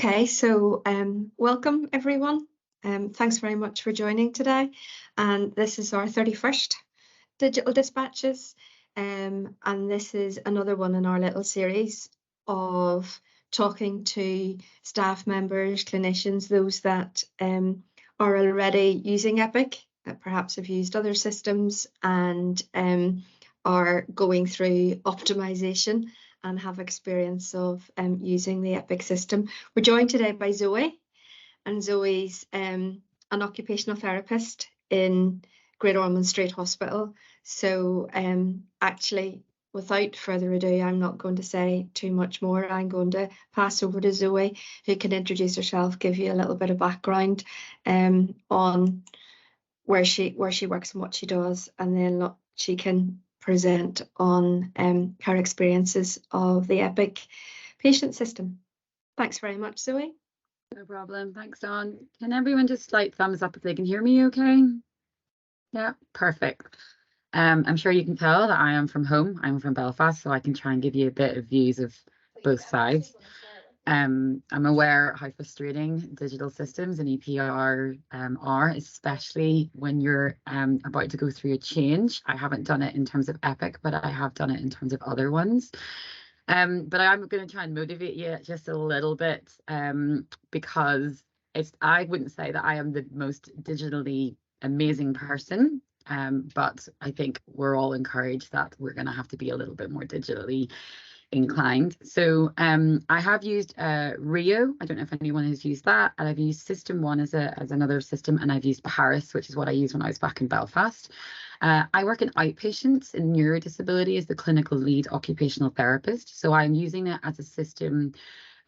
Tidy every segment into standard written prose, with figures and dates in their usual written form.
Okay, so welcome everyone. Thanks very much for joining today. And this is our 31st Digital Dispatches. And this is another one in our little series of talking to staff members, clinicians, those that are already using Epic, that perhaps have used other systems and are going through optimization and have experience of using the Epic system. We're joined today by Zoe, and Zoe's an occupational therapist in Great Ormond Street Hospital. So actually, without further ado, I'm not going to say too much more. I'm going to pass over to Zoe, who can introduce herself, give you a little bit of background on where she works and what she does, and then she can present on her experiences of the Epic patient system. Thanks very much, Zoe. No problem. Thanks, Dawn. Can everyone just like thumbs up if they can hear me okay? Yeah, perfect. I'm sure you can tell that I am from home. I'm from Belfast, so I can try and give you a bit of views of both sides. I'm aware how frustrating digital systems and EPR are, especially when you're about to go through a change. I haven't done it in terms of Epic, but I have done it in terms of other ones. But I'm going to try and motivate you just a little bit because I wouldn't say that I am the most digitally amazing person, but I think we're all encouraged that we're going to have to be a little bit more digitally inclined. So I have used Rio. I don't know if anyone has used that, and I've used System One as another system, and I've used Paris, which is what I used when I was back in Belfast. I work in outpatients in neurodisability as the clinical lead occupational therapist. So I'm using it as a system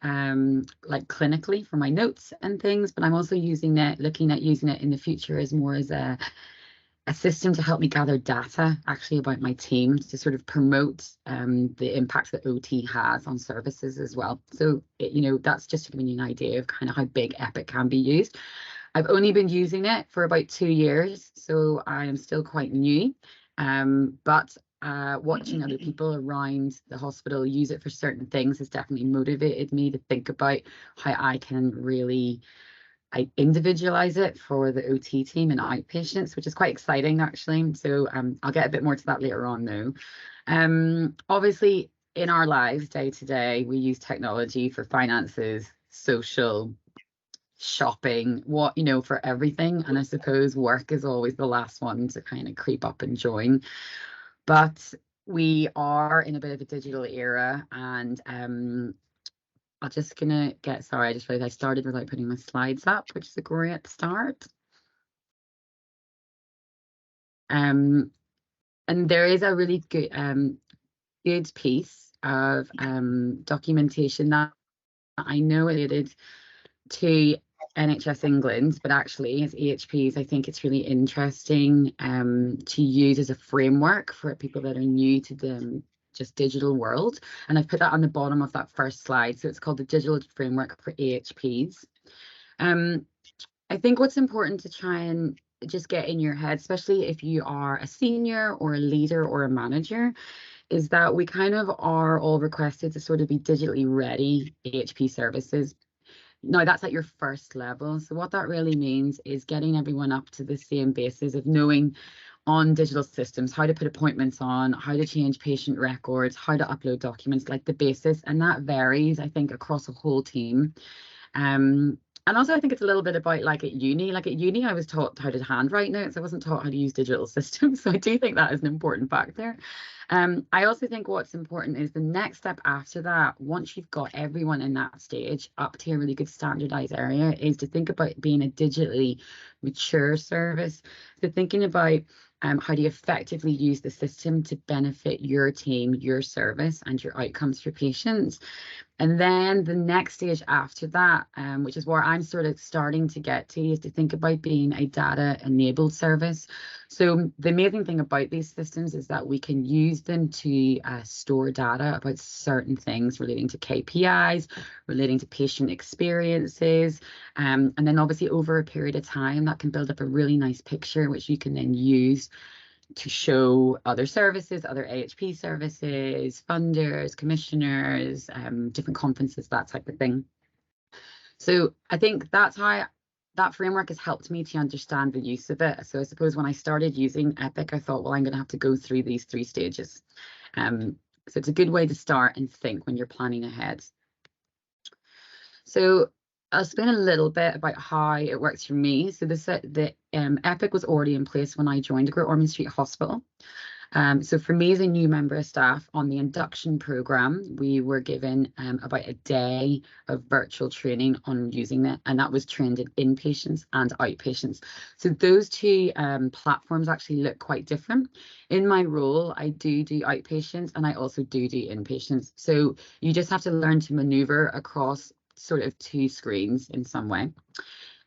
like clinically for my notes and things, but I'm also looking at using it in the future as more as a system to help me gather data actually about my team to sort of promote the impact that OT has on services as well. So, that's just to give you an idea of kind of how big Epic can be used. I've only been using it for about 2 years, so I am still quite new. But watching other people around the hospital use it for certain things has definitely motivated me to think about how I can really individualize it for the OT team and outpatients, which is quite exciting actually. So I'll get a bit more to that later on though. Obviously in our lives day to day, we use technology for finances, social, shopping, for everything. And I suppose work is always the last one to kind of creep up and join. But we are in a bit of a digital era, and I'm just gonna sorry, I just realized I started without putting my slides up, which is a great start. And there is a really good piece of documentation that I know related to NHS England, but actually as EHPs, I think it's really interesting to use as a framework for people that are new to the just digital world. And I've put that on the bottom of that first slide. So it's called the Digital Framework for EHPs. I think what's important to try and just get in your head, especially if you are a senior or a leader or a manager, is that we kind of are all requested to sort of be digitally ready EHP services. Now, that's at your first level. So what that really means is getting everyone up to the same basis of knowing on digital systems how to put appointments on, how to change patient records, how to upload documents, like the basis. And that varies, I think, across a whole team. And also, I think it's a little bit about like at uni. Like at uni, I was taught how to handwrite notes. I wasn't taught how to use digital systems. So I do think that is an important factor. I also think what's important is the next step after that, once you've got everyone in that stage up to a really good standardized area, is to think about being a digitally mature service. So thinking about how do you effectively use the system to benefit your team, your service, and your outcomes for patients. And then the next stage after that, which is where I'm sort of starting to get to, is to think about being a data-enabled service. So the amazing thing about these systems is that we can use them to store data about certain things relating to KPIs, relating to patient experiences. And then obviously over a period of time, that can build up a really nice picture, which you can then use to show other services, other AHP services, funders, commissioners, different conferences, that type of thing. So I think that's how that framework has helped me to understand the use of it. So I suppose when I started using Epic, I thought, well, I'm going to have to go through these 3 stages. So it's a good way to start and think when you're planning ahead. So I'll explain a little bit about how it works for me. So the Epic was already in place when I joined Great Ormond Street Hospital. So for me as a new member of staff on the induction programme, we were given about a day of virtual training on using it, and that was trained in inpatients and outpatients. So those 2 platforms actually look quite different. In my role, I do outpatients and I also do inpatients. So you just have to learn to manoeuvre across sort of 2 screens in some way.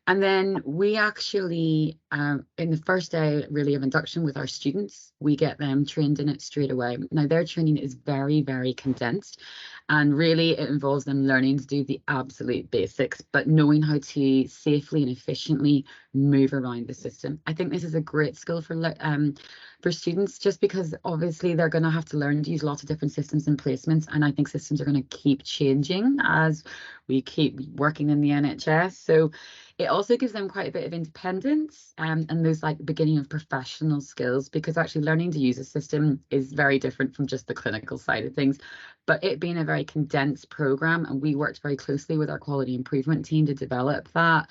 And then we actually, in the first day really of induction with our students, we get them trained in it straight away. Now their training is very, very condensed, and really it involves them learning to do the absolute basics, but knowing how to safely and efficiently move around the system. I think this is a great skill for students, just because obviously they're going to have to learn to use lots of different systems and placements, and I think systems are going to keep changing as we keep working in the NHS. So it also gives them quite a bit of independence and those like beginning of professional skills, because actually learning to use a system is very different from just the clinical side of things. But it being a very condensed program, and we worked very closely with our quality improvement team to develop that,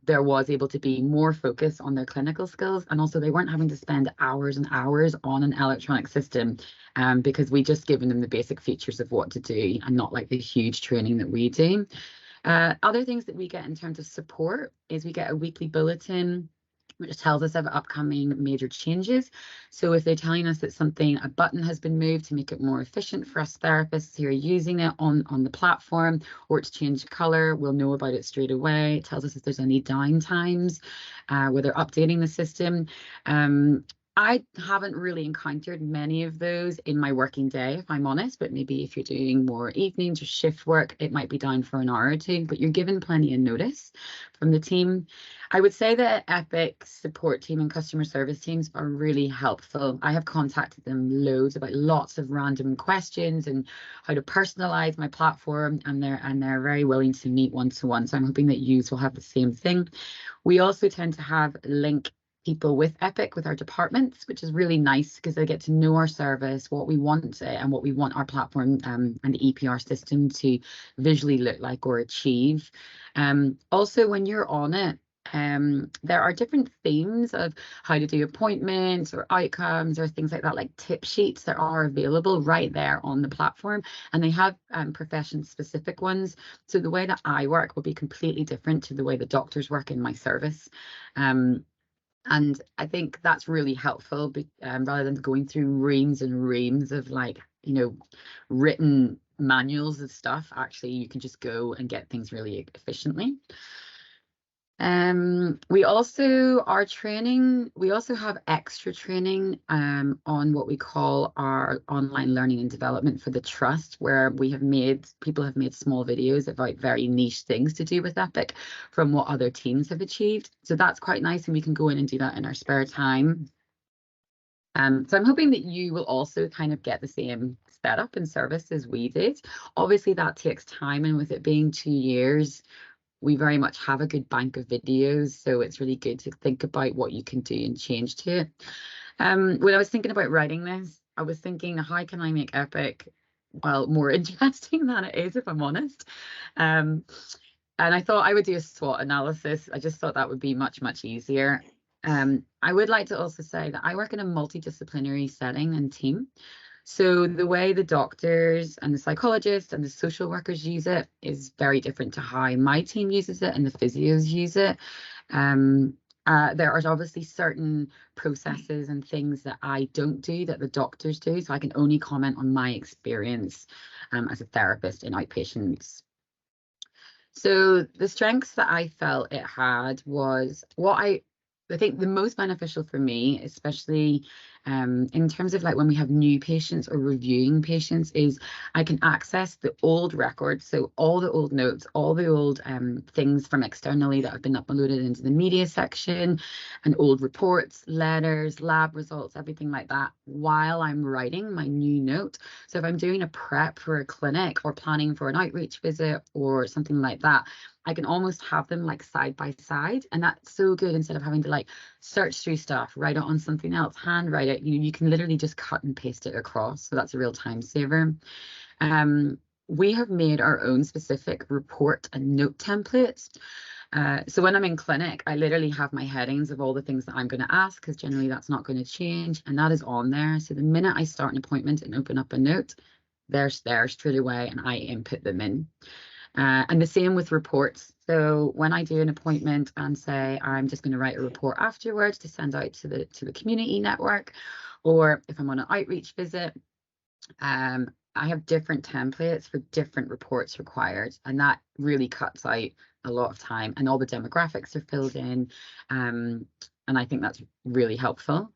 there was able to be more focus on their clinical skills, and also they weren't having to spend hours and hours on an electronic system because we just given them the basic features of what to do and not like the huge training that we do. Other things that we get in terms of support is we get a weekly bulletin which tells us of upcoming major changes. So if they're telling us that a button has been moved to make it more efficient for us therapists who are using it on the platform, or it's changed color, we'll know about it straight away. It tells us if there's any down times, where they're updating the system. I haven't really encountered many of those in my working day, if I'm honest, but maybe if you're doing more evenings or shift work, it might be down for an hour or 2, but you're given plenty of notice from the team. I would say that Epic support team and customer service teams are really helpful. I have contacted them loads about lots of random questions and how to personalize my platform, and they're very willing to meet one-to-one. So I'm hoping that you will have the same thing. We also tend to have link people with Epic with our departments, which is really nice because they get to know our service, what we want and what we want our platform and the EPR system to visually look like or achieve. Also, when you're on it, there are different themes of how to do appointments or outcomes or things like that, like tip sheets that are available right there on the platform, and they have profession specific ones. So the way that I work will be completely different to the way the doctors work in my service. And I think that's really helpful, rather than going through reams and reams of written manuals of stuff. Actually, you can just go and get things really efficiently. We also have extra training on what we call our online learning and development for the trust, where people have made small videos about very niche things to do with Epic from what other teams have achieved. So that's quite nice, and we can go in and do that in our spare time. So I'm hoping that you will also kind of get the same setup and service as we did. Obviously that takes time, and with it being 2 years, we very much have a good bank of videos, so it's really good to think about what you can do and change to it. When I was thinking about writing this, I was thinking, how can I make Epic, well, more interesting than it is, if I'm honest? And I thought I would do a SWOT analysis. I just thought that would be much, much easier. I would like to also say that I work in a multidisciplinary setting and team. So the way the doctors and the psychologists and the social workers use it is very different to how my team uses it and the physios use it. There are obviously certain processes and things that I don't do that the doctors do. So I can only comment on my experience as a therapist in outpatients. So the strengths that I felt it had was what I think the most beneficial for me, especially in terms of like when we have new patients or reviewing patients, is I can access the old records, so all the old notes, all the old things from externally that have been uploaded into the media section, and old reports, letters, lab results, everything like that, while I'm writing my new note. So if I'm doing a prep for a clinic or planning for an outreach visit or something like that, I can almost have them like side by side, and that's so good. Instead of having to like search through stuff, write it on something else, handwrite it, you can literally just cut and paste it across. So that's a real time saver. We have made our own specific report and note templates. So when I'm in clinic, I literally have my headings of all the things that I'm going to ask, because generally that's not going to change, and that is on there. So the minute I start an appointment and open up a note, they're there straight away, and I input them in. And the same with reports. So when I do an appointment and say I'm just going to write a report afterwards to send out to the community network, or if I'm on an outreach visit, I have different templates for different reports required, and that really cuts out a lot of time, and all the demographics are filled in, and I think that's really helpful.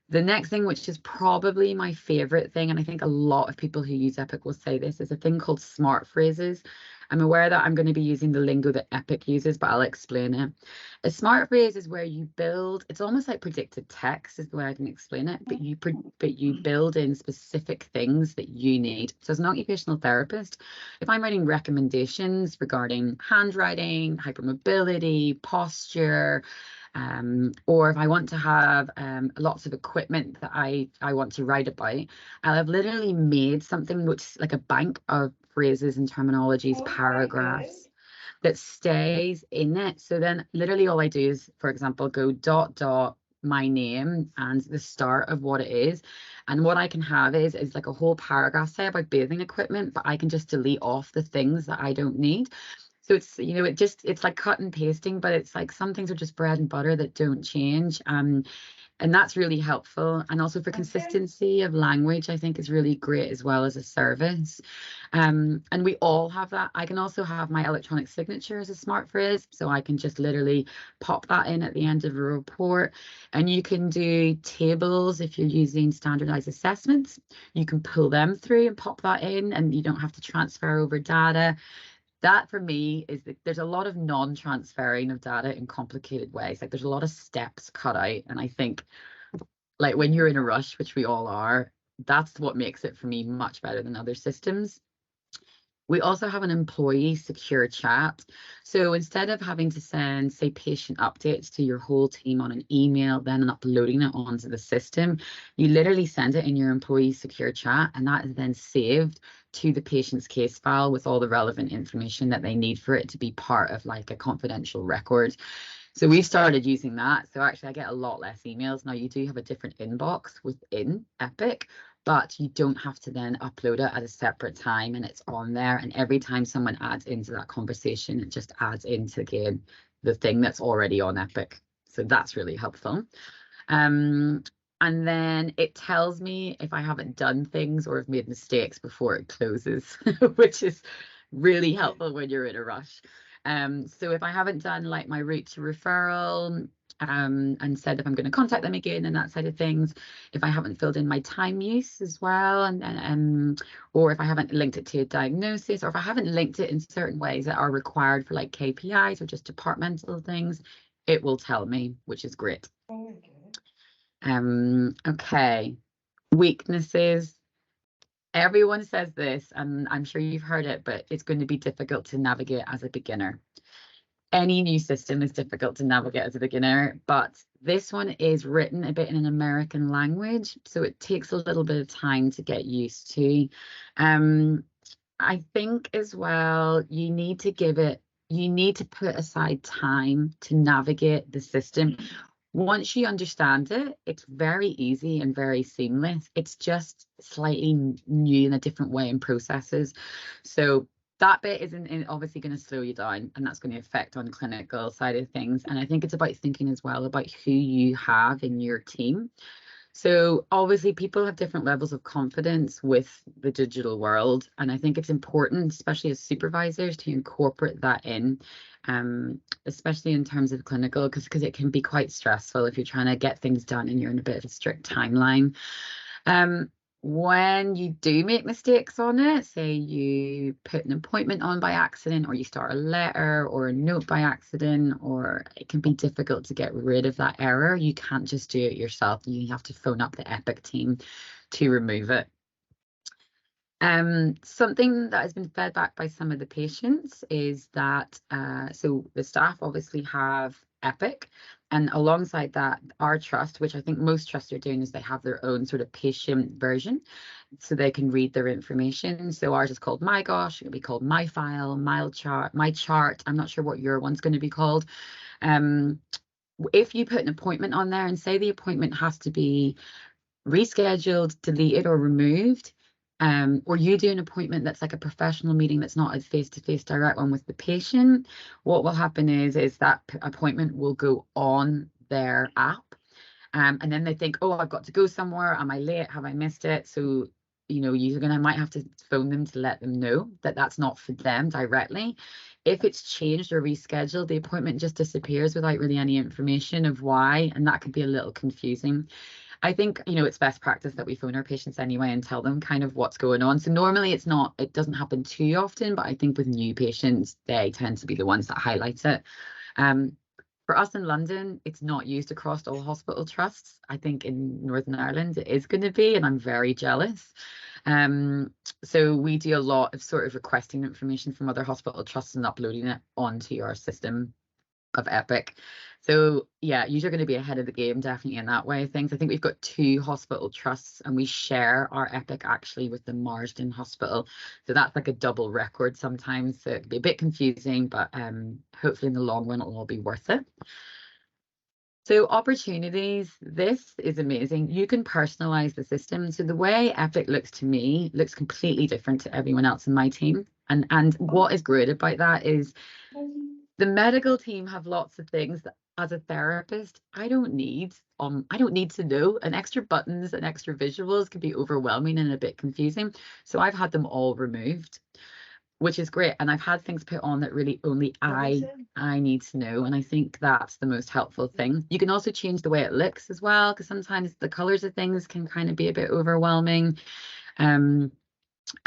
The next thing, which is probably my favorite thing, and I think a lot of people who use Epic will say this, is a thing called smart phrases. I'm aware that I'm going to be using the lingo that Epic uses, but I'll explain it. A smart phrase is where you build, it's almost like predicted text is the way I can explain it, but you build in specific things that you need. So as an occupational therapist, if I'm writing recommendations regarding handwriting, hypermobility, posture, or if I want to have lots of equipment that I want to write about, I'll have literally made something which is like a bank of phrases and terminologies, paragraphs that stays in it. So then literally all I do is, for example, go ... my name and the start of what it is. And what I can have is like a whole paragraph, say, about bathing equipment, but I can just delete off the things that I don't need. So it's, it's like cut and pasting, but it's like some things are just bread and butter that don't change. And that's really helpful. And also for consistency of language, I think is really great as well as a service. And we all have that. I can also have my electronic signature as a smart phrase. So I can just literally pop that in at the end of a report. And you can do tables if you're using standardized assessments. You can pull them through and pop that in, and you don't have to transfer over data. That for me is that there's a lot of non-transferring of data in complicated ways. Like there's a lot of steps cut out. And I think like when you're in a rush, which we all are, that's what makes it for me much better than other systems. We also have an employee secure chat. So instead of having to send, say, patient updates to your whole team on an email, then uploading it onto the system, you literally send it in your employee secure chat, and that is then saved to the patient's case file with all the relevant information that they need for it to be part of like a confidential record. So we started using that. So actually I get a lot less emails. Now you do have a different inbox within Epic, but you don't have to then upload it at a separate time, and it's on there. And every time someone adds into that conversation, it just adds into the thing that's already on Epic. So that's really helpful. And then it tells me if I haven't done things or have made mistakes before it closes, which is really helpful when you're in a rush. So if I haven't done like my route to referral, and said if I'm going to contact them again and that side of things, if I haven't filled in my time use as well, and or if I haven't linked it to a diagnosis, or if I haven't linked it in certain ways that are required for like KPIs or just departmental things, it will tell me, which is great. Okay, weaknesses. Everyone says this, and I'm sure you've heard it, but it's going to be difficult to navigate as a beginner. Any new system is difficult to navigate as a beginner, but this one is written a bit in an American language, so it takes a little bit of time to get used to. I think as well, you need to put aside time to navigate the system. Once you understand it, it's very easy and very seamless. It's just slightly new in a different way in processes. So that bit isn't obviously going to slow you down, and that's going to affect on the clinical side of things. And I think it's about thinking as well about who you have in your team. So obviously people have different levels of confidence with the digital world. And I think it's important, especially as supervisors, to incorporate that in, especially in terms of clinical, because it can be quite stressful if you're trying to get things done and you're in a bit of a strict timeline. When you do make mistakes on it, say you put an appointment on by accident, or you start a letter or a note by accident, or it can be difficult to get rid of that error. You can't just do it yourself. You have to phone up the Epic team to remove it. Something that has been fed back by some of the patients is that, so the staff obviously have Epic, and alongside that, our trust, which I think most trusts are doing, is they have their own sort of patient version, so they can read their information. So ours is called My Gosh, it'll be called My File, My Chart. I'm not sure what your one's going to be called. If you put an appointment on there and say the appointment has to be rescheduled, deleted, or removed, or you do an appointment that's like a professional meeting that's not a face-to-face direct one with the patient, what will happen is that appointment will go on their app, and then they think, oh, I've got to go somewhere, am I late, have I missed it? So you're might have to phone them to let them know that that's not for them directly. If it's changed or rescheduled, the appointment just disappears without really any information of why, and that could be a little confusing. I think, it's best practice that we phone our patients anyway and tell them kind of what's going on. So normally it doesn't happen too often, but I think with new patients, they tend to be the ones that highlight it. For us in London, it's not used across all hospital trusts. I think in Northern Ireland, it is going to be, and I'm very jealous. So we do a lot of sort of requesting information from other hospital trusts and uploading it onto our system of Epic. So yeah, you're going to be ahead of the game definitely in that way of things. I think we've got 2 hospital trusts and we share our Epic actually with the Marsden Hospital. So that's like a double record sometimes. So it can be a bit confusing, but hopefully in the long run it'll all be worth it. So opportunities, this is amazing. You can personalize the system. So the way Epic looks to me looks completely different to everyone else in my team. And what is great about that is the medical team have lots of things that as a therapist, I don't need to know, and extra buttons and extra visuals can be overwhelming and a bit confusing. So I've had them all removed, which is great. And I've had things put on that really only I need to know. And I think that's the most helpful thing. You can also change the way it looks as well, because sometimes the colors of things can kind of be a bit overwhelming.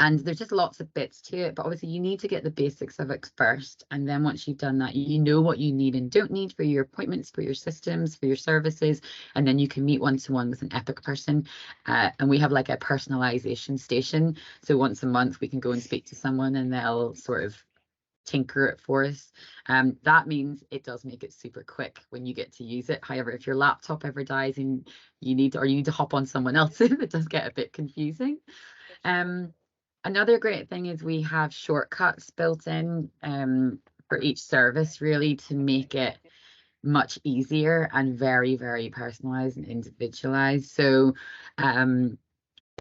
And there's just lots of bits to it, but obviously you need to get the basics of it first. And then once you've done that, you know what you need and don't need for your appointments, for your systems, for your services. And then you can meet one-to-one with an Epic person. And we have like a personalization station. So once a month we can go and speak to someone and they'll sort of tinker it for us. That means it does make it super quick when you get to use it. However, if your laptop ever dies and you need to hop on someone else's, it does get a bit confusing. Another great thing is we have shortcuts built in for each service, really, to make it much easier and very, very personalized and individualized. So the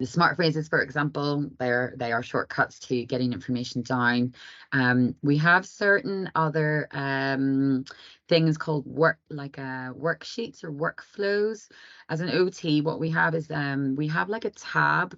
smart phrases, for example, they are shortcuts to getting information down. We have certain other things called worksheets or workflows. As an OT, what we have is we have like a tab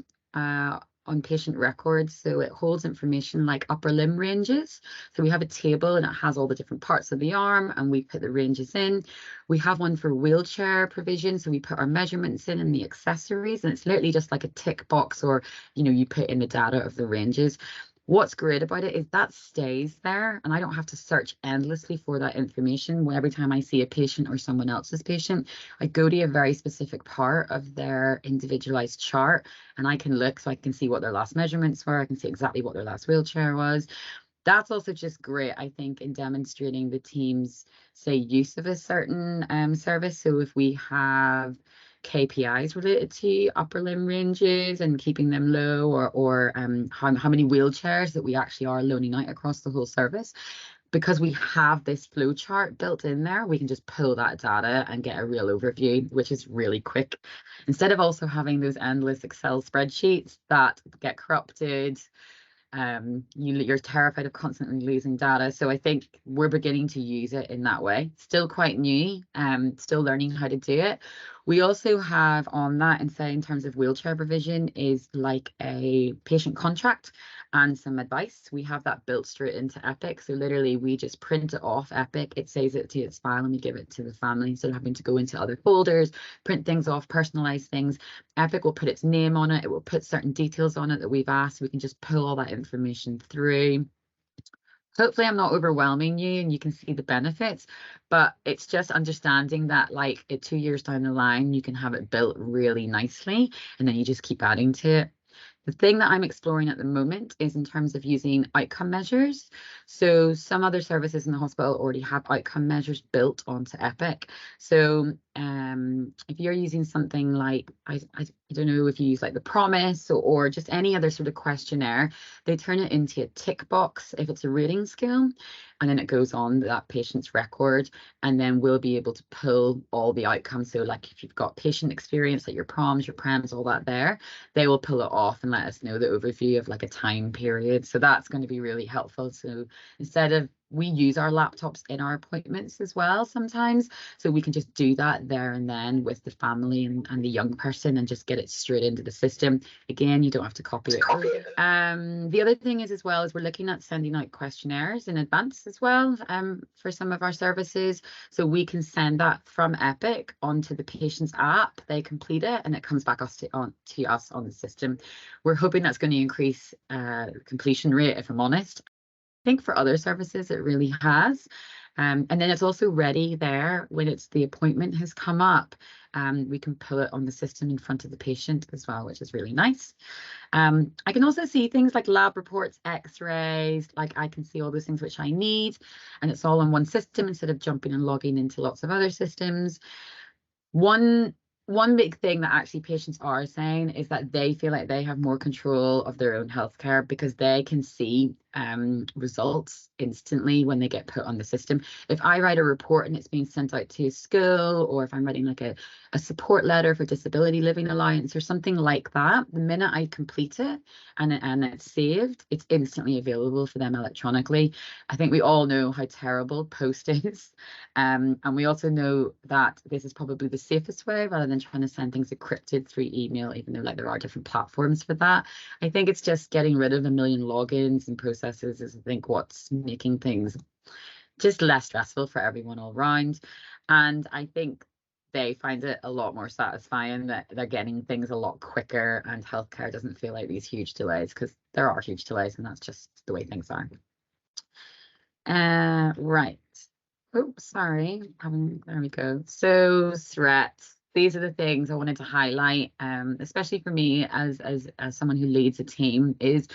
on patient records, so it holds information like upper limb ranges. So we have a table and it has all the different parts of the arm and we put the ranges in. We have one for wheelchair provision, so we put our measurements in and the accessories, and it's literally just like a tick box, or you put in the data of the ranges. What's great about it is that stays there and I don't have to search endlessly for that information. Every time I see a patient or someone else's patient, I go to a very specific part of their individualized chart and I can look, so I can see what their last measurements were. I can see exactly what their last wheelchair was. That's also just great, I think, in demonstrating the team's, say, use of a certain service. So if we have KPIs related to upper limb ranges and keeping them low, or how many wheelchairs that we actually are loaning out across the whole service, because we have this flow chart built in there, we can just pull that data and get a real overview, which is really quick. Instead of also having those endless Excel spreadsheets that get corrupted, you're terrified of constantly losing data. So I think we're beginning to use it in that way. Still quite new, still learning how to do it. We also have on that, and say in terms of wheelchair provision, is like a patient contract and some advice. We have that built straight into Epic. So literally we just print it off Epic, it saves it to its file, and we give it to the family instead of having to go into other folders, print things off, personalize things. Epic will put its name on it. It will put certain details on it that we've asked. We can just pull all that information through. Hopefully I'm not overwhelming you and you can see the benefits, but it's just understanding that like 2 years down the line, you can have it built really nicely and then you just keep adding to it. The thing that I'm exploring at the moment is in terms of using outcome measures. So some other services in the hospital already have outcome measures built onto Epic. So if you're using something like, I don't know if you use like the Promise or just any other sort of questionnaire, they turn it into a tick box if it's a rating scale, and then it goes on that patient's record, and then we'll be able to pull all the outcomes. So like if you've got patient experience, like your PROMs, your PREMs, all that there, they will pull it off and let us know the overview of like a time period. So that's going to be really helpful. So instead of, we use our laptops in our appointments as well sometimes, so we can just do that there and then with the family and the young person and just get it straight into the system. Again, you don't have to copy it. The other thing is as well is we're looking at sending out questionnaires in advance as well for some of our services, so we can send that from Epic onto the patient's app. They complete it and it comes back to us on the system. We're hoping that's going to increase completion rate, if I'm honest. I think for other services it really has. And then it's also ready there when it's the appointment has come up. We can pull it on the system in front of the patient as well, which is really nice. I can also see things like lab reports, x-rays, like I can see all those things which I need, and it's all on one system instead of jumping and logging into lots of other systems. One big thing that actually patients are saying is that they feel like they have more control of their own healthcare because they can see results instantly when they get put on the system. If I write a report and it's being sent out to school, or if I'm writing like a support letter for Disability Living Alliance or something like that, the minute I complete it and it's saved, it's instantly available for them electronically. I think we all know how terrible post is, and we also know that this is probably the safest way rather than trying to send things encrypted through email, even though like there are different platforms for that. I think it's just getting rid of a million logins and processes is I think what's making things just less stressful for everyone all around. And I think they find it a lot more satisfying that they're getting things a lot quicker and healthcare doesn't feel like these huge delays, because there are huge delays and that's just the way things are. Right. Oh, sorry. There we go. So threats. These are the things I wanted to highlight, especially for me as someone who leads a team, is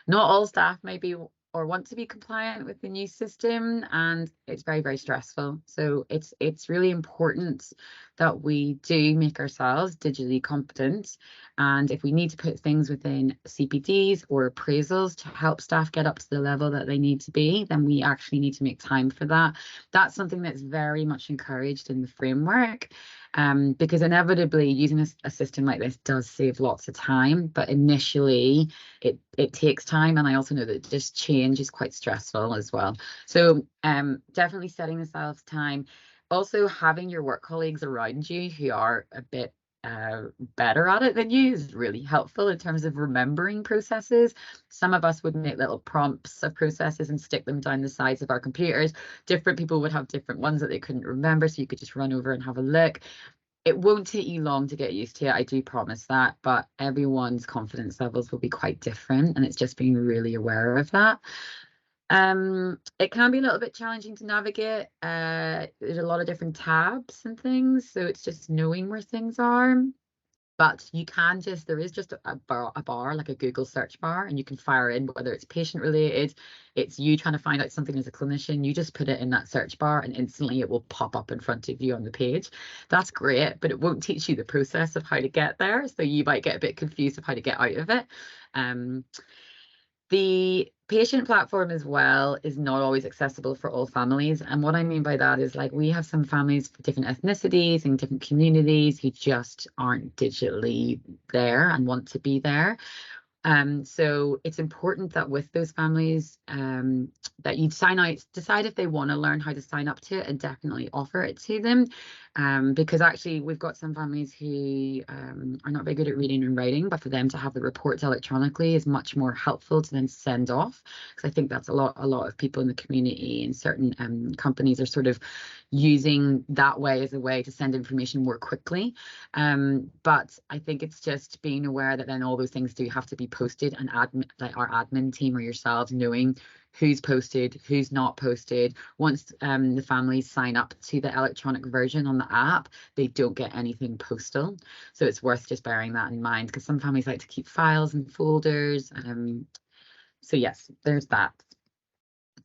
not all staff may be or want to be compliant with the new system, and it's very, very stressful. So it's really important that we do make ourselves digitally competent, and if we need to put things within CPDs or appraisals to help staff get up to the level that they need to be, then we actually need to make time for that. That's something that's very much encouraged in the framework, because inevitably using a system like this does save lots of time, but initially it takes time, and I also know that just change is quite stressful as well. So definitely setting aside time. Also, having your work colleagues around you who are a bit better at it than you is really helpful in terms of remembering processes. Some of us would make little prompts of processes and stick them down the sides of our computers. Different people would have different ones that they couldn't remember, so you could just run over and have a look. It won't take you long to get used to it, I do promise that, but everyone's confidence levels will be quite different, and it's just being really aware of that. It can be a little bit challenging to navigate. There's a lot of different tabs and things, so it's just knowing where things are. But you can just, there is just a bar, like a Google search bar, and you can fire in whether it's patient related, it's you trying to find out something as a clinician, you just put it in that search bar and instantly it will pop up in front of you on the page. That's great, but it won't teach you the process of how to get there. So you might get a bit confused of how to get out of it. The patient platform as well is not always accessible for all families. And what I mean by that is, like, we have some families for different ethnicities and different communities who just aren't digitally there and want to be there. So it's important that with those families, that you decide if they want to learn how to sign up to it, and definitely offer it to them. Because actually we've got some families who are not very good at reading and writing, but for them to have the reports electronically is much more helpful to then send off, because I think that's a lot of people in the community and certain companies are sort of using that way as a way to send information more quickly. But I think it's just being aware that then all those things do have to be posted, and like our admin team or yourselves knowing who's posted, who's not posted. Once the families sign up to the electronic version on the app, they don't get anything postal. So it's worth just bearing that in mind, because some families like to keep files and folders. So yes, there's that.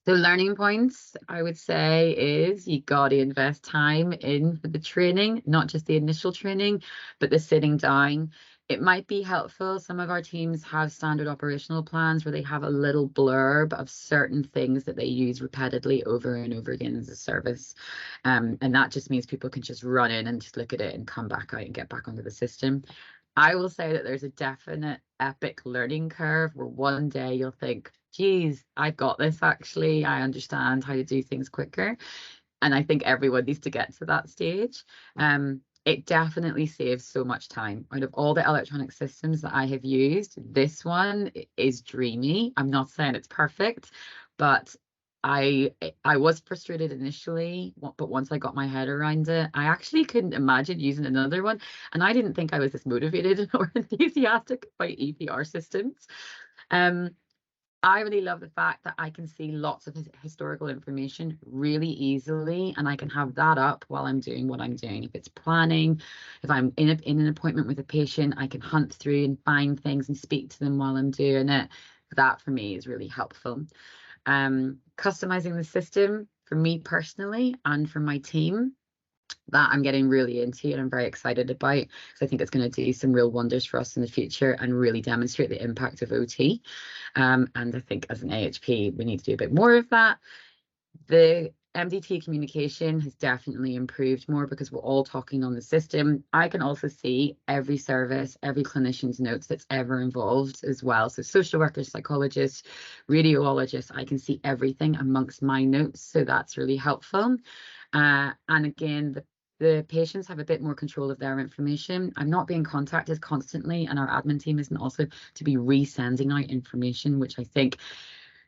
The learning points, I would say, is you got to invest time in the training, not just the initial training, but the sitting down. It might be helpful. Some of our teams have standard operational plans where they have a little blurb of certain things that they use repeatedly over and over again as a service. And that just means people can just run in and just look at it and come back out and get back onto the system. I will say that there's a definite epic learning curve where one day you'll think, geez, I've got this actually. I understand how to do things quicker. And I think everyone needs to get to that stage. It definitely saves so much time. Out of all the electronic systems that I have used, this one is dreamy. I'm not saying it's perfect, but I was frustrated initially, but once I got my head around it, I actually couldn't imagine using another one. And I didn't think I was this motivated or enthusiastic about EPR systems. I really love the fact that I can see lots of historical information really easily, and I can have that up while I'm doing what I'm doing. If it's planning, if I'm in an appointment with a patient, I can hunt through and find things and speak to them while I'm doing it. That for me is really helpful. Customizing the system for me personally and for my team, that I'm getting really into and I'm very excited about, because I think it's going to do some real wonders for us in the future and really demonstrate the impact of OT. And I think as an AHP, we need to do a bit more of that. The MDT communication has definitely improved more because we're all talking on the system. I can also see every service, every clinician's notes that's ever involved as well. So social workers, psychologists, radiologists, I can see everything amongst my notes. So that's really helpful. And again, the patients have a bit more control of their information. I'm not being contacted constantly, and our admin team isn't also to be resending out information, which I think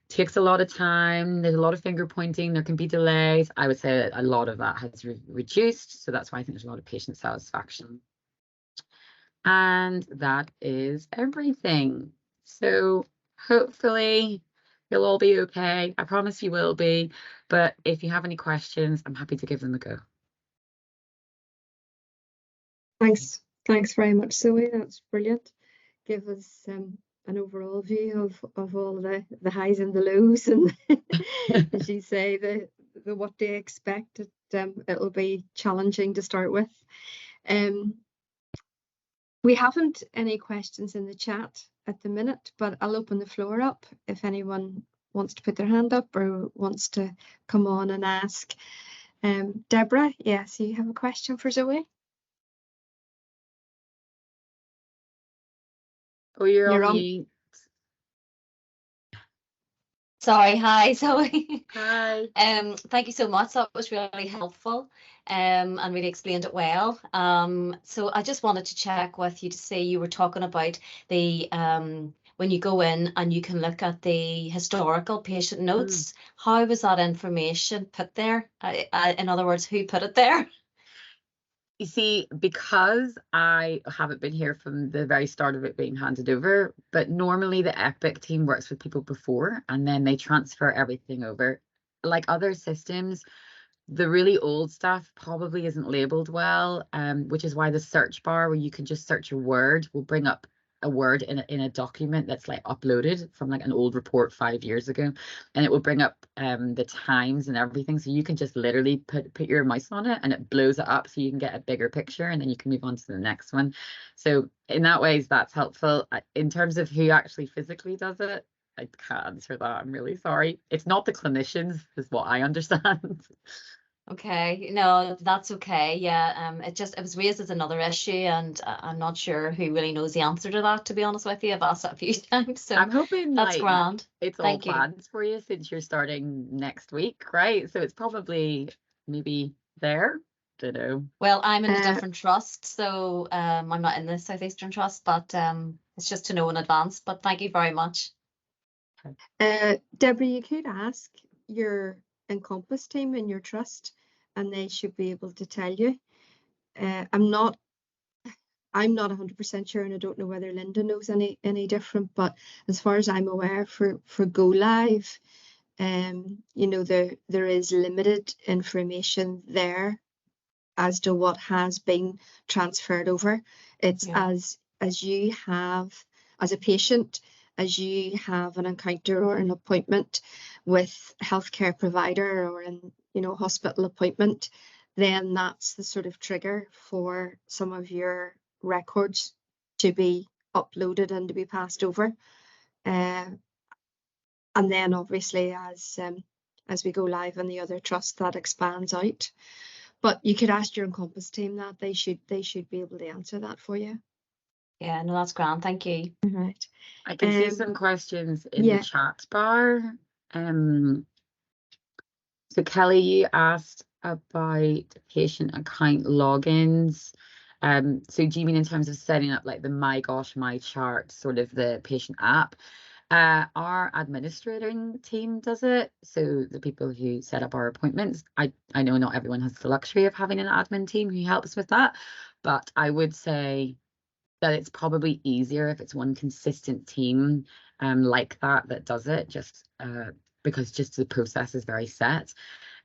takes a lot of time. There's a lot of finger pointing. There can be delays. I would say that a lot of that has reduced. So that's why I think there's a lot of patient satisfaction. And that is everything. So hopefully you'll all be okay. I promise you will be. But if you have any questions, I'm happy to give them a go. Thanks very much, Zoe. That's brilliant. Give us an overall view of all the highs and the lows, and as you say, the what they expect. It'll be challenging to start with. We haven't any questions in the chat at the minute, but I'll open the floor up if anyone wants to put their hand up or wants to come on and ask. Deborah, yes, you have a question for Zoe? Oh, you're on mute. Sorry, hi Zoe. Hi. Thank you so much. That was really helpful and really explained it well. So I just wanted to check with you to say you were talking about the when you go in and you can look at the historical patient notes. How was that information put there? In other words, who put it there? You see, because I haven't been here from the very start of it being handed over, but normally the Epic team works with people before and then they transfer everything over. Like other systems, the really old stuff probably isn't labeled well, which is why the search bar where you can just search a word will bring up a word in a document that's like uploaded from like an old report 5 years ago, and it will bring up the times and everything, so you can just literally put your mouse on it and it blows it up so you can get a bigger picture and then you can move on to the next one. So in that ways that's helpful. In terms of who actually physically does it, I can't answer that. I'm really sorry. It's not the clinicians is what I understand. Okay, no, that's okay. Yeah, it was raised as another issue, and I'm not sure who really knows the answer to that, to be honest with you. I've asked that a few times, so I'm hoping that's like grand. it's all planned for you since you're starting next week, right? So it's probably maybe there. don't know. Well, I'm in a Uh, different trust, so I'm not in the Southeastern Trust, but it's just to know in advance. But thank you very much. Deborah, you could ask your Encompass team in your trust, and they should be able to tell you. I'm not 100% sure, and I don't know whether Linda knows any different. But as far as I'm aware, for Go Live, you know, there is limited information there as to what has been transferred over. It's Yeah. as you have, as a patient, as you have an encounter or an appointment with healthcare provider or an, you know, hospital appointment, then that's the sort of trigger for some of your records to be uploaded and to be passed over. And then obviously as we go live in the other trust, that expands out. But you could ask your Encompass team that. They should be able to answer that for you. Yeah, no, that's grand. Thank you. Right. I can see some questions in yeah. the chat bar. So Kelly, you asked about patient account logins. So do you mean in terms of setting up like the My Gosh, My Chart, sort of the patient app? Our administrating team does it. So the people who set up our appointments, I know not everyone has the luxury of having an admin team who helps with that, but I would say that it's probably easier if it's one consistent team like that does it, just because just the process is very set.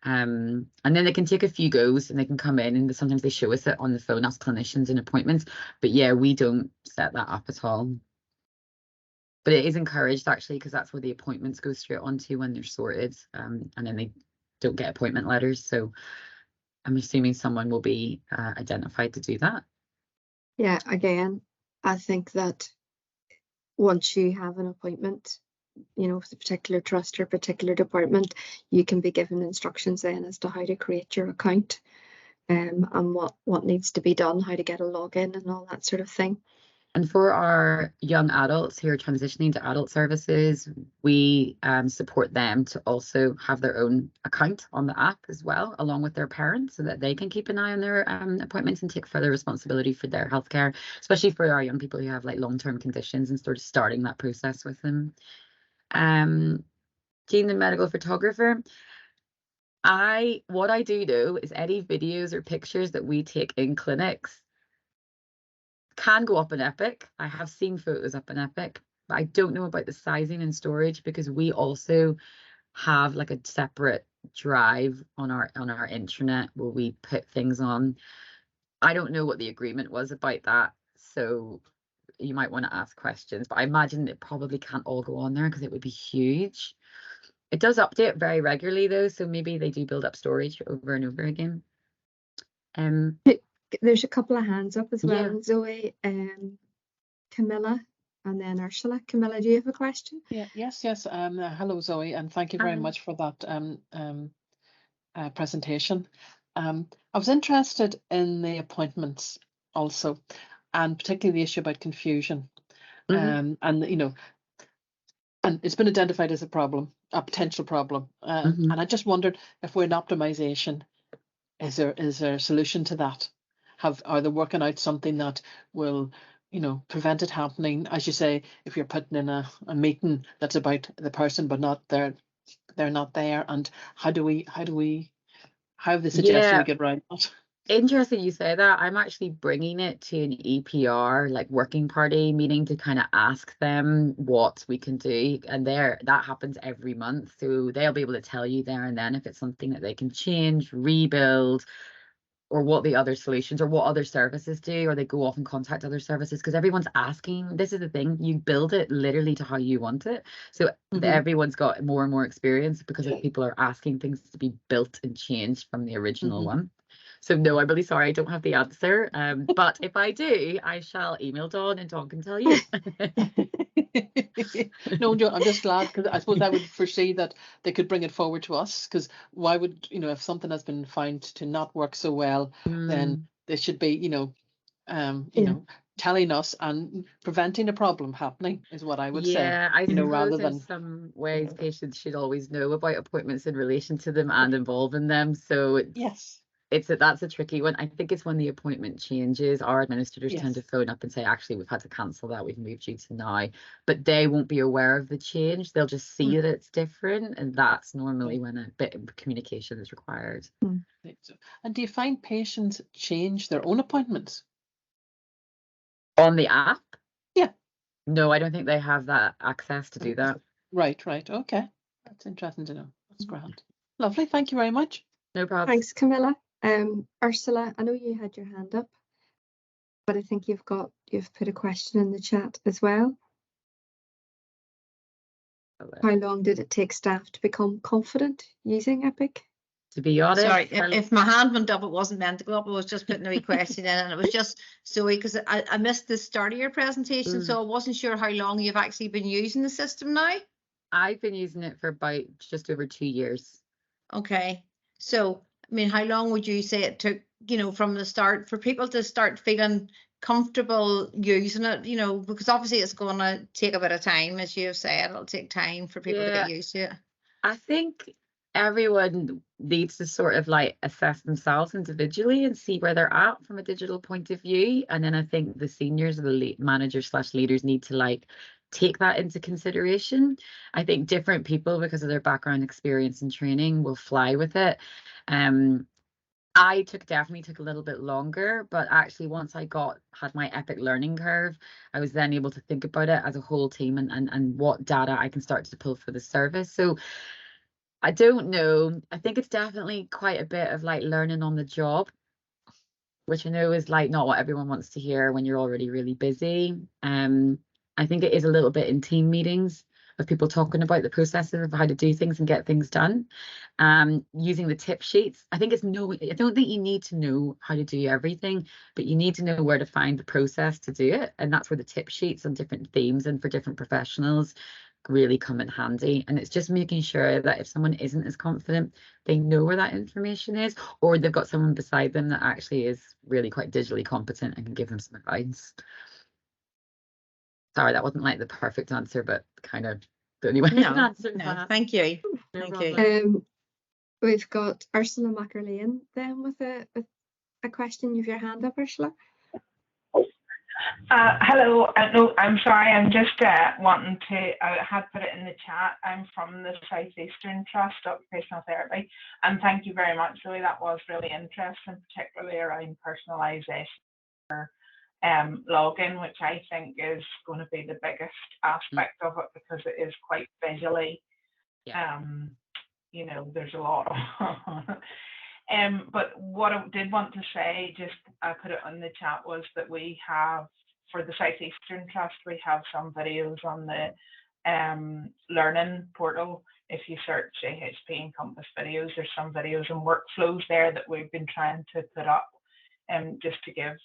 And then they can take a few goes and they can come in and sometimes they show us it on the phone as clinicians in appointments. But yeah, we don't set that up at all. But it is encouraged actually, because that's where the appointments go straight onto when they're sorted, and then they don't get appointment letters. So I'm assuming someone will be identified to do that. Yeah, again, I think that once you have an appointment, you know, with a particular trust or particular department, you can be given instructions then as to how to create your account, and what needs to be done, how to get a login and all that sort of thing. And for our young adults who are transitioning to adult services, we support them to also have their own account on the app as well, along with their parents, so that they can keep an eye on their appointments and take further responsibility for their healthcare, especially for our young people who have like long-term conditions and sort of starting that process with them. Jean, the medical photographer, what I do know is any videos or pictures that we take in clinics can go up in Epic. I have seen photos up in Epic, but I don't know about the sizing and storage, because we also have like a separate drive on our intranet where we put things on. I don't know what the agreement was about that, so you might want to ask questions, but I imagine it probably can't all go on there because it would be huge. It does update very regularly though, so maybe they do build up storage over and over again. There's a couple of hands up as well, Yeah. Zoe, Camilla, and then Ursula. Camilla, do you have a question? Yeah, yes. Hello, Zoe, and thank you very Hi. much for that presentation. I was interested in the appointments also, and particularly the issue about confusion. And you know, and it's been identified as a problem, a potential problem. And I just wondered if we're in optimization, is there a solution to that? Are they working out something that will, you know, prevent it happening? As you say, if you're putting in a meeting that's about the person but not they're not there, and how have they suggested we get around that? Interesting you say that. I'm actually bringing it to an EPR, like working party meeting, to kind of ask them what we can do. And that happens every month. So they'll be able to tell you there and then if it's something that they can change, rebuild, or what the other solutions or what other services do, or they go off and contact other services, because everyone's asking. This is the thing, you build it literally to how you want it. So everyone's got more and more experience because people are asking things to be built and changed from the original one. So no, I'm really sorry, I don't have the answer. But if I do, I shall email Dawn and Dawn can tell you. No, I'm just glad, because I suppose I would foresee that they could bring it forward to us, because why would, you know, if something has been found to not work so well, then they should be, you know, telling us and preventing a problem happening is what I would say. Yeah, I you know, suppose rather in than some ways patients should always know about appointments in relation to them and involve in them. So yes. that's a tricky one. I think it's when the appointment changes, our administrators tend to Yes. phone up and say, actually, we've had to cancel that, we've moved you to now, but they won't be aware of the change. They'll just see that it's different, and that's normally when a bit of communication is required. Right, so- And do you find patients change their own appointments? On the app? Yeah. No, I don't think they have that access to do that. Right, okay. That's interesting to know. That's grand. Lovely, thank you very much. No problem. Thanks, Camilla. Ursula, I know you had your hand up, but I think you've put a question in the chat as well. How long did it take staff to become confident using Epic? To be honest, Sorry, if my hand went up, it wasn't meant to go up. I was just putting a wee question in, and it was just Zoe, because I missed the start of your presentation, so I wasn't sure how long you've actually been using the system now. I've been using it for about just over 2 years. Okay, so I mean, how long would you say it took, you know, from the start for people to start feeling comfortable using it? You know, because obviously it's going to take a bit of time, as you have said. It'll take time for people to get used to it. I think everyone needs to sort of like assess themselves individually and see where they're at from a digital point of view. And then I think the seniors or the managers / leaders need to like take that into consideration. I think different people, because of their background, experience and training, will fly with it. I definitely took a little bit longer, but actually once I had my Epic learning curve, I was then able to think about it as a whole team and what data I can start to pull for the service. So I don't know. I think it's definitely quite a bit of like learning on the job, which I know is like not what everyone wants to hear when you're already really busy. I think it is a little bit in team meetings of people talking about the processes of how to do things and get things done. Using the tip sheets. I don't think you need to know how to do everything, but you need to know where to find the process to do it. And that's where the tip sheets on different themes and for different professionals really come in handy. And it's just making sure that if someone isn't as confident, they know where that information is, or they've got someone beside them that actually is really quite digitally competent and can give them some advice. Sorry, that wasn't like the perfect answer, but kind of the only way I can answer that. Thank you. No Thank problem. you. We've got Ursula McErlean then with a question. You have your hand up, Ursula. Hello. No, I'm sorry. I'm just wanting to. I had put it in the chat. I'm from the Southeastern Trust Occupational Therapy, and thank you very much, Zoe. That was really interesting, particularly around personalisation for login, which I think is going to be the biggest aspect of it because it is quite visually. You know, there's a lot of. But what I did want to say, just I put it in the chat, was that we have, for the Southeastern Trust, we have some videos on the learning portal. If you search AHP Encompass videos, there's some videos and workflows there that we've been trying to put up, just to give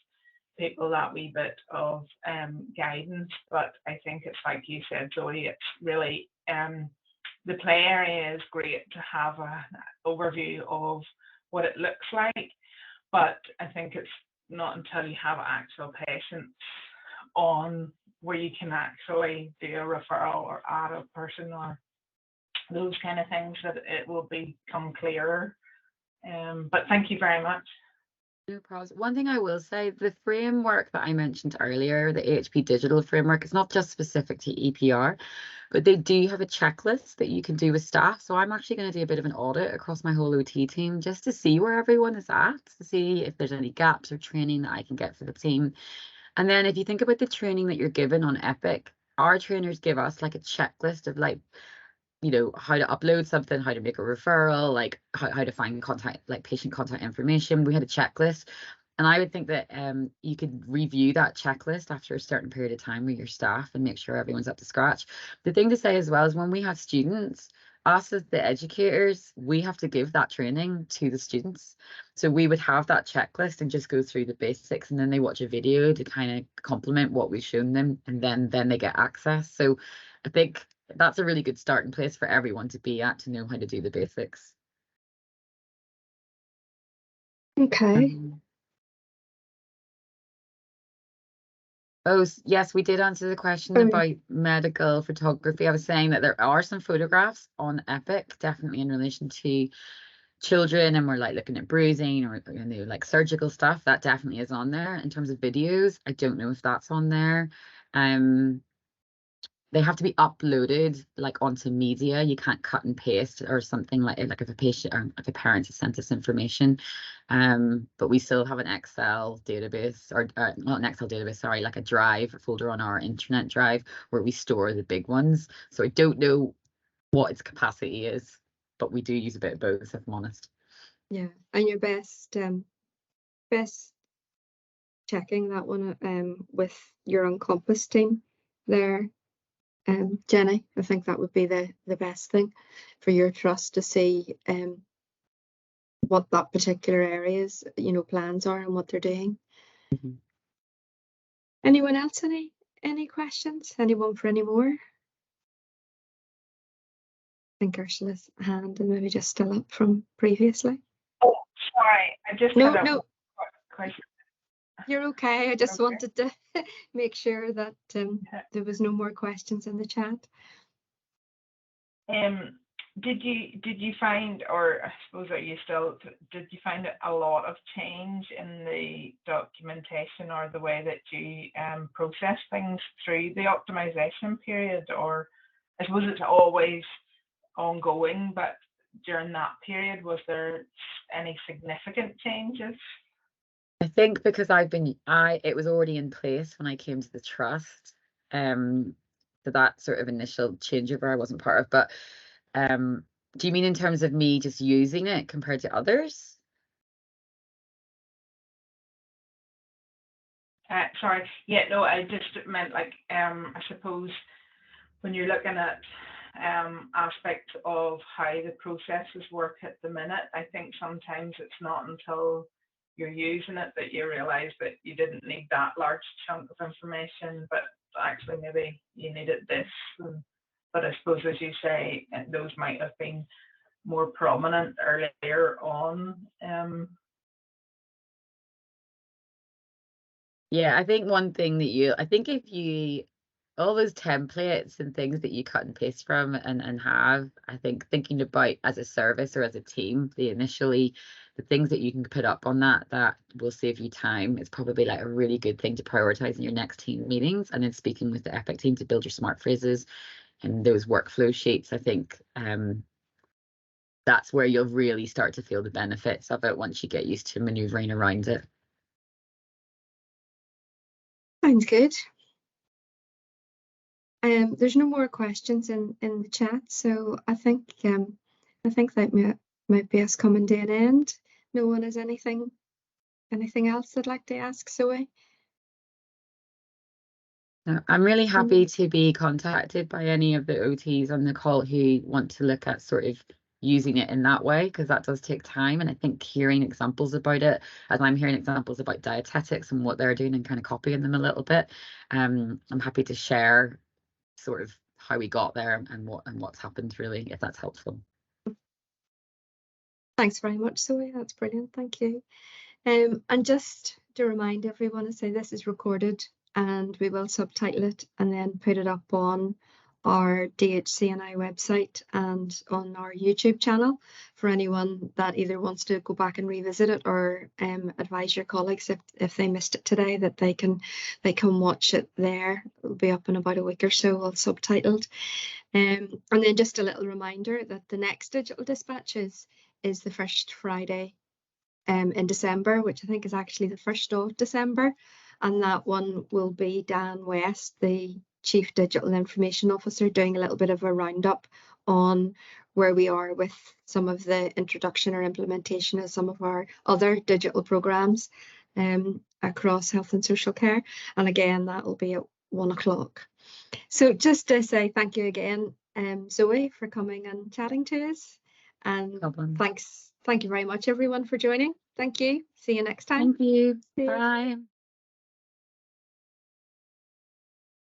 people that wee bit of guidance. But I think it's like you said, Zoe, it's really the play area is great to have an overview of what it looks like, but I think it's not until you have actual patients on where you can actually do a referral or add a person or those kind of things that it will become clearer. But thank you very much. No problems. One thing I will say, the framework that I mentioned earlier, the AHP digital framework, it's not just specific to EPR, but they do have a checklist that you can do with staff. So I'm actually going to do a bit of an audit across my whole OT team just to see where everyone is at, to see if there's any gaps or training that I can get for the team. And then if you think about the training that you're given on Epic, our trainers give us like a checklist of like, you know, how to upload something, how to make a referral, like how to find contact, like patient contact information. We had a checklist, and I would think that you could review that checklist after a certain period of time with your staff and make sure everyone's up to scratch. The thing to say as well is when we have students, us as the educators, we have to give that training to the students. So we would have that checklist and just go through the basics, and then they watch a video to kind of complement what we've shown them, and then they get access. So I think that's a really good starting place for everyone to be at, to know how to do the basics. Okay. Oh, yes, we did answer the question about medical photography. I was saying that there are some photographs on Epic, definitely in relation to children and we're like looking at bruising or like surgical stuff, that definitely is on there. In terms of videos, I don't know if that's on there. They have to be uploaded like onto media. You can't cut and paste or something like if a patient or if a parent has sent us information. But we still have an Excel database, or not an Excel database, sorry, like a drive, a folder on our internet drive where we store the big ones. So I don't know what its capacity is, but we do use a bit of both, if I'm honest. Yeah, and your best checking that one with your Encompass team there, Jenny. I think that would be the best thing for your trust to see what that particular area's plans are and what they're doing. Mm-hmm. Anyone else? Any questions? Anyone for any more? I think Ursula's hand and maybe just still up from previously. Oh, sorry, I just had a question. You're okay. I just Okay. wanted to make sure that there was no more questions in the chat. Did you find, or I suppose did you find a lot of change in the documentation or the way that you process things through the optimization period? Or I suppose it's always ongoing, but during that period, was there any significant changes? I think because it was already in place when I came to the trust. So that sort of initial changeover I wasn't part of. But do you mean in terms of me just using it compared to others? Sorry, yeah, no, I just meant like I suppose when you're looking at aspects of how the processes work at the minute, I think sometimes it's not until you're using it that you realize that you didn't need that large chunk of information, but actually maybe you needed this. But I suppose, as you say, those might have been more prominent earlier on. Yeah, I think one thing that all those templates and things that you cut and paste from and have, I think thinking about as a service or as a team, the things that you can put up on that will save you time. It's probably like a really good thing to prioritize in your next team meetings, and then speaking with the Epic team to build your smart phrases and those workflow sheets. I think that's where you'll really start to feel the benefits of it once you get used to maneuvering around it. Sounds good. There's no more questions in the chat, so I think that might be us coming to an end. No one has anything else they'd like to ask Zoe? No, I'm really happy to be contacted by any of the OTs on the call who want to look at sort of using it in that way, because that does take time. And I think hearing examples about it, as I'm hearing examples about dietetics and what they're doing and kind of copying them a little bit, I'm happy to share sort of how we got there and what's happened, really, if that's helpful. Thanks very much, Zoe. That's brilliant. Thank you. And just to remind everyone, to say this is recorded and we will subtitle it and then put it up on our DHCNI website and on our YouTube channel for anyone that either wants to go back and revisit it or advise your colleagues if they missed it today that they can watch it there. It'll be up in about a week or so, all subtitled. And then just a little reminder that the next Digital Dispatches is the first Friday in December, which I think is actually the 1st of December, and that one will be Dan West, the Chief Digital Information Officer, doing a little bit of a roundup on where we are with some of the introduction or implementation of some of our other digital programs across health and social care. And again, that will be at 1 o'clock. So just to say thank you again, Zoe, for coming and chatting to us. And thank you very much, everyone, for joining. Thank you. See you next time. Thank you. Bye.